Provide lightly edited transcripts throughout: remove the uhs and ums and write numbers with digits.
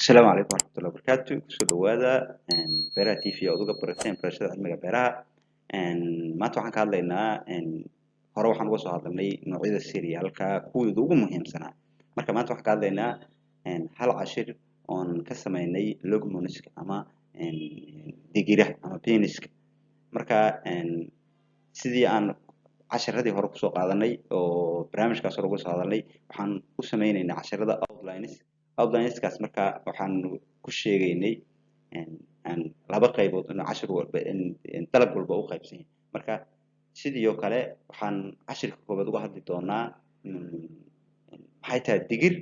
السلام عليكم ورحمة الله وبركاته. kusoo dhawaada beeraha TV oo uga barateen barashada cilmiga beeraha. Maanta waxaan ka hadlaynaa hore waxaan uga soo hadalnay noocyada cerealka kuwooda ugu muhiimsanaa. Marka maanta waxaan ka hadlaynaa hal cashir oon ka sameynay leguminouska ama digiraha ama beanska. Marka sidii aan casharadii hore kusoo qaadanay oo barnaamijkaas hore uga soo hadalnay waxaan u sameynaynaa casharada outlineskaas. marka waxaan ku sheegaynay laba qaybood in cashir walba dalag walba u qaybsan yahay. marka sidoo kale waxaan cashirka koobaad uga hadli doonaa maxay tahay digir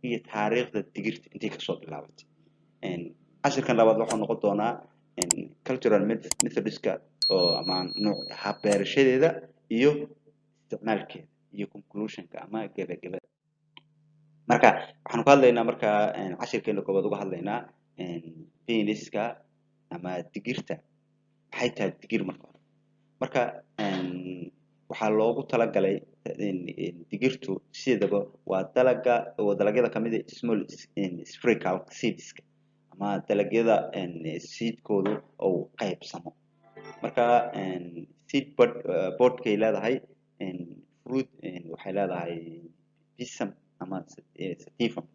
iyo taariikhda digirta intay kasoo bilaabatay. cashirkan labaad wuxuu noqon doonaa cultural methodska oo ama nooc hab beerashadeeda iyo isticmaalkeeda iyo conclusionka ama gabagabada. marka waxaan ku hadlaynaa marka cashirkeena koobaad uga hadlaynaa beanska ama digirta. maxay tahay digir marka hore? marka waxaa loogu talagalay digirtu sidaba waa dalagyada kamid ah small spherical seedska ama dalagyada seedkoodu oo qaybsamo. marka seed podkay leedahay fruit waxay leedahay pisum ama sativum.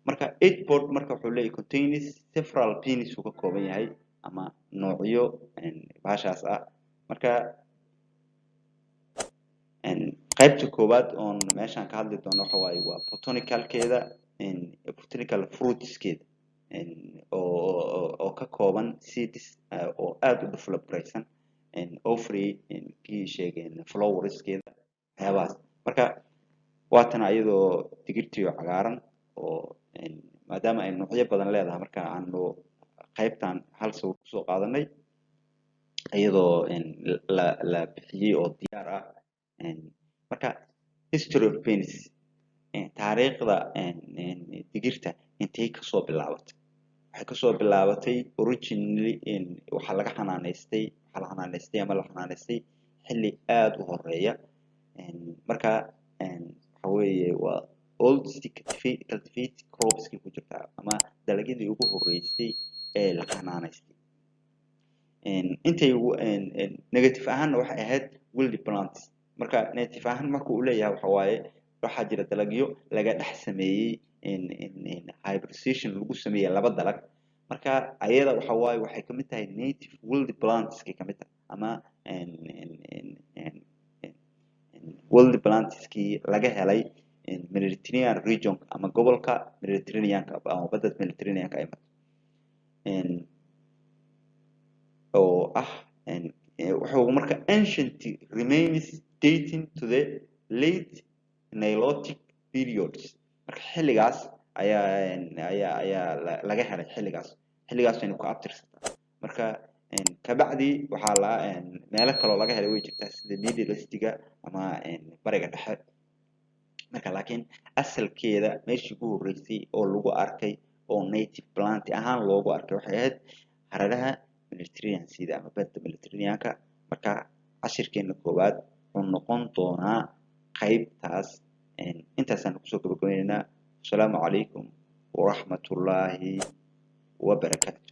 marka each pod marka wuxuu leeyahay contains several beans uu ka kooban yahay ama noocyo baashaas ah. marka qaybta koobaad oon meeshaan ka hadli doono waxa waaye waa botanicalkeeda botanical fruitskeeda oo ka kooban seeds oo aad u developraysan ovary kii sheegeen flowerskeeda waxyaabahaas. marka waatan ayadoo digirtiyo cagaaran oo maadaama ay noocyo badan leedahay marka aanu qaybtan hal sawir kusoo qaadanay iyadoo la bixiyey oo diyaar ah. marka history of beans taariikhda digirta intay kasoo bilaabatay. waxay kasoo bilaabatay originally waxaa la xanaaneystay xilli aad u horeeya. marka waxa weeye waa old cultivated cropskii ku jirta ama dalagyadii ugu horeysay ee la xanaaneystay. intay negative ahaanna waxay ahayd wild plants. marka negative ahaan marka uu leeyahay waxa waaye waxaa jira dalagyo laga dhex sameeyey hybridization lagu sameeyey laba dalag. marka ayada waxa waaye waxay kamid tahay native wild plantskii kamid tahay ama wild plantskii laga helay Mediterranean region ama gobolka Mediterraneanka ama badda Mediterraneanka ay oo ah wuxuu marka ancient remains dating to the late Nilotic periods. marka xilligaas ayaa laga helay xilligaas inuu ku abtirsataa. marka kabacdi waxaa la meelo kale oo laga helay way jirtaa sida Middle Eastiga ama bariga dhexe. marka laakiin asalkeeda meeshii ugu horeysay oo lagu arkay oo native plant ahaan loogu arkay waxay ahayd haradaha Mediterranean sida ama badda Mediterraneanka. marka cashirkeena koobaad wuxuu noqon doonaa qaybtaas. intaasaan kusoo gabagabaynaynaa. asalaamu calaykum waraxmatullaahi wabarakaatu.